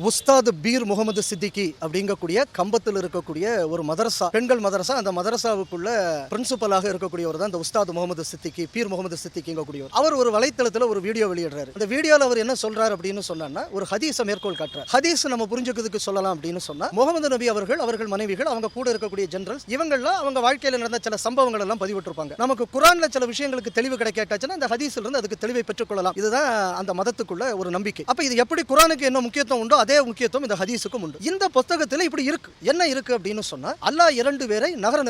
Ustad beer Mohammed Siddiqui அப்படிங்கக்கூடிய கம்பத்தில் இருக்கக்கூடிய ஒரு மதரசா, பெண்கள் மதரசா. அந்த மதரசாவுக்குள்ள பிரின்சிபலாக இருக்கக்கூடியவர் தான் இந்த உஸ்தாத் முகமது சித்திகி, பீர் முகமது சித்திகிங்கக்கூடியவர். அவர் ஒரு வலைத்தளத்தில் ஒரு வீடியோ வெளியிடுறாரு. அந்த வீடியோவில் அவர் என்ன சொல்றாரு அப்படின்னு சொன்னா, ஒரு ஹதீஸை மேற்கோள் காட்டுறாரு. ஹதீஸ் நம்ம புரிஞ்சுக்கிறதுக்கு சொல்லலாம் அப்படின்னு சொன்னா, முகமது நபி அவர்கள் மனைவிகள், அவங்க கூட இருக்கக்கூடிய ஜெனரல்ஸ், இவங்கெல்லாம் அவங்க வாழ்க்கையில் நடந்த சில சம்பவங்கள் எல்லாம் பதிவிட்டிருப்பாங்க. நமக்கு குரான்ல சில விஷயங்களுக்கு தெளிவு கிடைக்காட்டாச்சுன்னா அந்த ஹதீஸ்ல இருந்து அதுக்கு தெளிவை பெற்றுக்கொள்ளலாம். இதுதான் அந்த மதத்துக்குள்ள ஒரு நம்பிக்கை. அப்ப இது எப்படி குரானுக்கு என்ன முக்கியத்துவம் உண்டோ அதே முக்கியத்துவம் இந்த ஹதீஸுக்கும் உண்டு. இந்த புத்தகத்தில் இப்படி இருக்கு. என்ன இருக்கு அப்படின்னு சொன்னா, அல்லாஹ் 2 பேரை நரக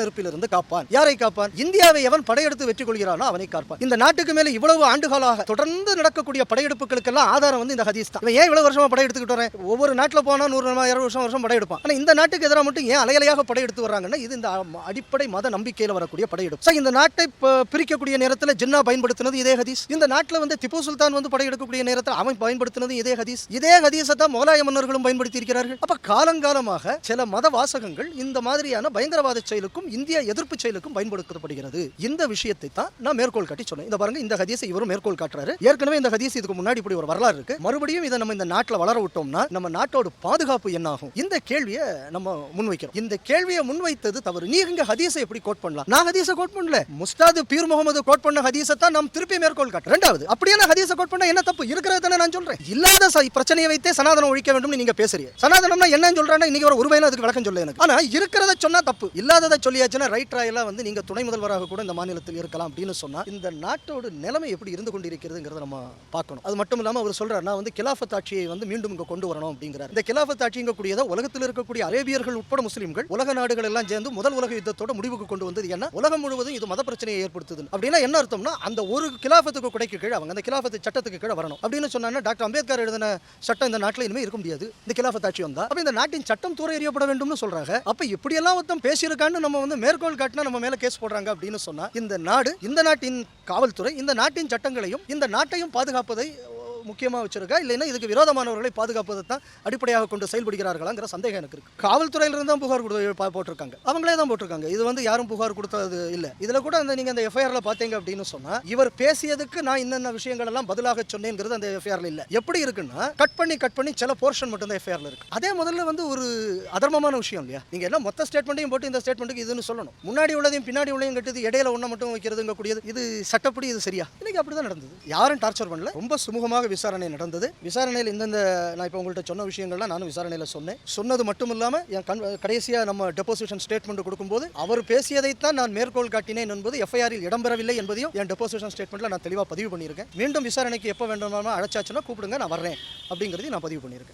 நெருப்பில் இருந்து காப்பான். யாரை காப்பான்? இந்தியாவை எவன் படையெடுத்து வெற்றி கொள்கிறானோ அவனை காப்பான். இந்த நாட்டுக்கு மேல இவ்வளவு ஆண்டுகளாக தொடர்ந்து நடக்கக்கூடிய படையெடுப்புகளுக்கெல்லாம் ஆதாரம் வந்து இந்த ஹதீஸ் தான். ஏன் இவ்வளவு வருஷமா படையெடுத்துக்கிட்டு வரேன்? ஒவ்வொரு நாட்டில் போனா 100 வருஷம் படையெடுப்பான். ஆனா இந்த நாட்டுக்கு எதிராக மட்டும் ஏன் அலையலையாக படையெடுத்து வர்றாங்கன்னா, இது இந்த அடிப்படை மத நம்பிக்கையில் வரக்கூடிய படையெடுப்பு. இந்த நாட்டை பிரிக்கக்கூடிய நேரத்தில் ஜின்னா பயன்படுத்தினது இதே ஹதீஸ். இந்த நாட்டில் வந்து திப்பு சுல்தான் வந்து படையெடுக்கக்கூடிய நேரத்தில் அவன் பயன்படுத்தினது இதே ஹதீஸ். இதே ஹதீஸை தான் முகலாய மன்னர்களும் பயன்படுத்தி இருக்கிறார்கள். அப்ப காலங்காலமாக சில மத வாசகங்கள் இந்த மாதிரியான பயங்கரவாத செயலுக்கும் இந்திய எதிர்ப்பு செயலுக்கும் பயன்படுத்தப்படுகிறது. இந்த விஷயத்தை தான் நான் மேற்கோள் காட்டி சொன்னேன். இந்த பாருங்க, இந்த ஹதீஸை இவரும் மேற்கோள் காட்டுறாரு. ஏற்கனவே இந்த ஹதீஸ் இதுக்கு முன்னாடி இப்படி ஒரு வரலாறு இருக்கு. மறுபடியும் இதை நம்ம இந்த நாட்டில் வளர விட்டோம்னா நம்ம நாட்டோட பாதுகாப்பு என்ன ஆகும்? இந்த கேள்வியை நம்ம முன்வைக்கிறோம். இந்த கேள்வியை முன்வைத்தது தவறு. நீங்க ஹதீஸை எப்படி கோட் பண்ணலாம்? நான் ஹதீஸை கோட் பண்ணல. உஸ்தாத் பீர் முகமது கோட் பண்ண ஹதீஸை தான் நாம் திருப்பி மேற்கோள் காட்டுறோம். இரண்டாவது, அப்படியே நான் ஹதீஸை கோட் பண்ண என்ன தப்பு? இருக்கிறது நான் சொல்றேன். இல்லாத பிரச்சனையை வைத்தே சனாதனம் ஒழிக்க வேண்டும் நீங்க பேசுறீங்க. சனாதனம்னா என்னன்னு சொல்றானே, இன்னைக்கு ஒரு உருவையில அதுக்கு விளக்கம் சொல்ல எனக்கு. ஆனா இருக்கிறத சொன்னா தப்பு, இல்லாததை சொல்லியாச்சுன்னா ரைட் ராயெல்லாம் வந்து நீங்க துணை முதல்வராக கூட இந்த மாநிலத்தில் இருக்கலாம் அப்படின்னு சொன்னா இந்த நாட்டோட நிலைமை எப்படி இருந்து கொண்டிருக்கிறதுங்கிறத நம்ம பார்க்கணும். அது மட்டும் இல்லாம அவர் சொல்றாரு, நான் வந்து கிலாஃபத் ஆட்சியை வந்து மீண்டும் இங்க கொண்டு வரணும் அப்படிங்கிறார். இந்த கிலாஃபத் ஆட்சிங்க கூடியதை உலகத்தில் இருக்கக்கூடிய அரேபியர்கள் உட்பட முஸ்லிம்கள், உலக நாடுகள் எல்லாம் சேர்ந்து முதல் உலக யுத்தத்தோட முடிவுக்கு கொண்டு வந்தது. ஏன்னா உலகம் முழுவதும் இது மத பிரச்சனையை ஏற்படுத்துது. அப்படின்னா என்ன அர்த்தம்னா, அந்த ஒரு கிலாஃபத்துக்கு குடைக்கு கீழே அவங்க அந்த கிலாஃபத்து சட்டத்துக்கு கீழே வரணும் அப்படின்னு சொன்னா, டாக்டர் அம்பேத்கர் எழுதின சட்டம் இந்த நாட்டில் இனிமே இருக்க முடியாது. இந்த கிலாஃபத் ஆட்சி வந்தா அப்ப இந்த நாட்டின் சட்டம் தூர எறியப்பட வேண்டும்னு சொல்றாங்க. அப்ப இப்படி எல்லாம் ஒருத்தம் பேசியிருக்கான்னு நம்ம வந்து மேற்கோள் காட்டினா நம்ம மேல கேஸ் போடுறாங்க அப்படின்னு சொன்னா, இந்த நாடு, இந்த நாட்டின் காவல்துறை இந்த நாட்டின் சட்டங்களையும் இந்த நாட்டையும் பாதுகாப்பதை முக்கியமாக வச்சிருக்கா, இல்லைன்னா இதுக்கு விரோதமானவர்களை பாதுகாப்பதை தான் அடிப்படையாக கொண்டு செயல்படுகிறார்களாங்கிற சந்தேகம் எனக்கு இருக்கு. காவல்துறையிலிருந்து தான் புகார் போட்டிருக்காங்க, அவங்களே தான் போட்டிருக்காங்க. இது வந்து யாரும் புகார் கொடுத்தது இல்லை. இதுல கூட நீங்க அந்த எஃப்ஐஆர்ல பாத்தீங்க அப்படின்னு சொன்னா, இவர் பேசியதுக்கு நான் இன்னென்ன விஷயங்கள் எல்லாம் பதிலாக சொன்னேங்கிறது அந்த எஃப்ஐஆர்ல இல்ல. எப்படி இருக்குன்னா, கட் பண்ணி சில போர்ஷன் மட்டும் தான் எஃப்ஐஆர்ல இருக்கு. அதே முதல்ல வந்து ஒரு அதர்மமான விஷயம் இல்லையா? நீங்க எல்லாம் மொத்த ஸ்டேட்மெண்ட்டையும் போட்டு இந்த ஸ்டேட்மெண்ட்டுக்கு இதுன்னு சொல்லணும். முன்னாடி உள்ளதையும் பின்னாடி உள்ளதையும் கட்டுது, இடையில ஒண்ணு மட்டும் வைக்கிறதுங்க கூடியது. இது சட்டப்படி இது சரியா? இன்னைக்கு அப்படிதான் நடந்தது. யாரும் டார்ச்சர் பண்ணல. ரொம்ப சுமூகமாக விசாரணை நடந்தது. விசாரணையில் இந்தந்த நான் இப்போ உங்கள்கிட்ட சொன்ன விஷயங்கள்லாம் நானும் விசாரணையில் சொன்னது மட்டும் இல்லாமல் என் கடைசியாக நம்ம டெபோசிஷன் ஸ்டேட்மெண்ட் கொடுக்கும்போது அவர் பேசியதைத்தான் நான் மேற்கோள் காட்டினேன் என்பது எஃப்ஐஆரில் இடம்பெறவில்லை என்பதையும் என் டெபோசிஷன் ஸ்டேட்மெண்ட்டில் நான் தெளிவாக பதிவு பண்ணியிருக்கேன். மீண்டும் விசாரணைக்கு எப்போ வேண்டுமானோ அழைச்சாச்சுன்னா கூப்பிடுங்க, நான் வர்றேன் அப்படிங்கிறதையும் நான் பதிவு பண்ணியிருக்கேன்.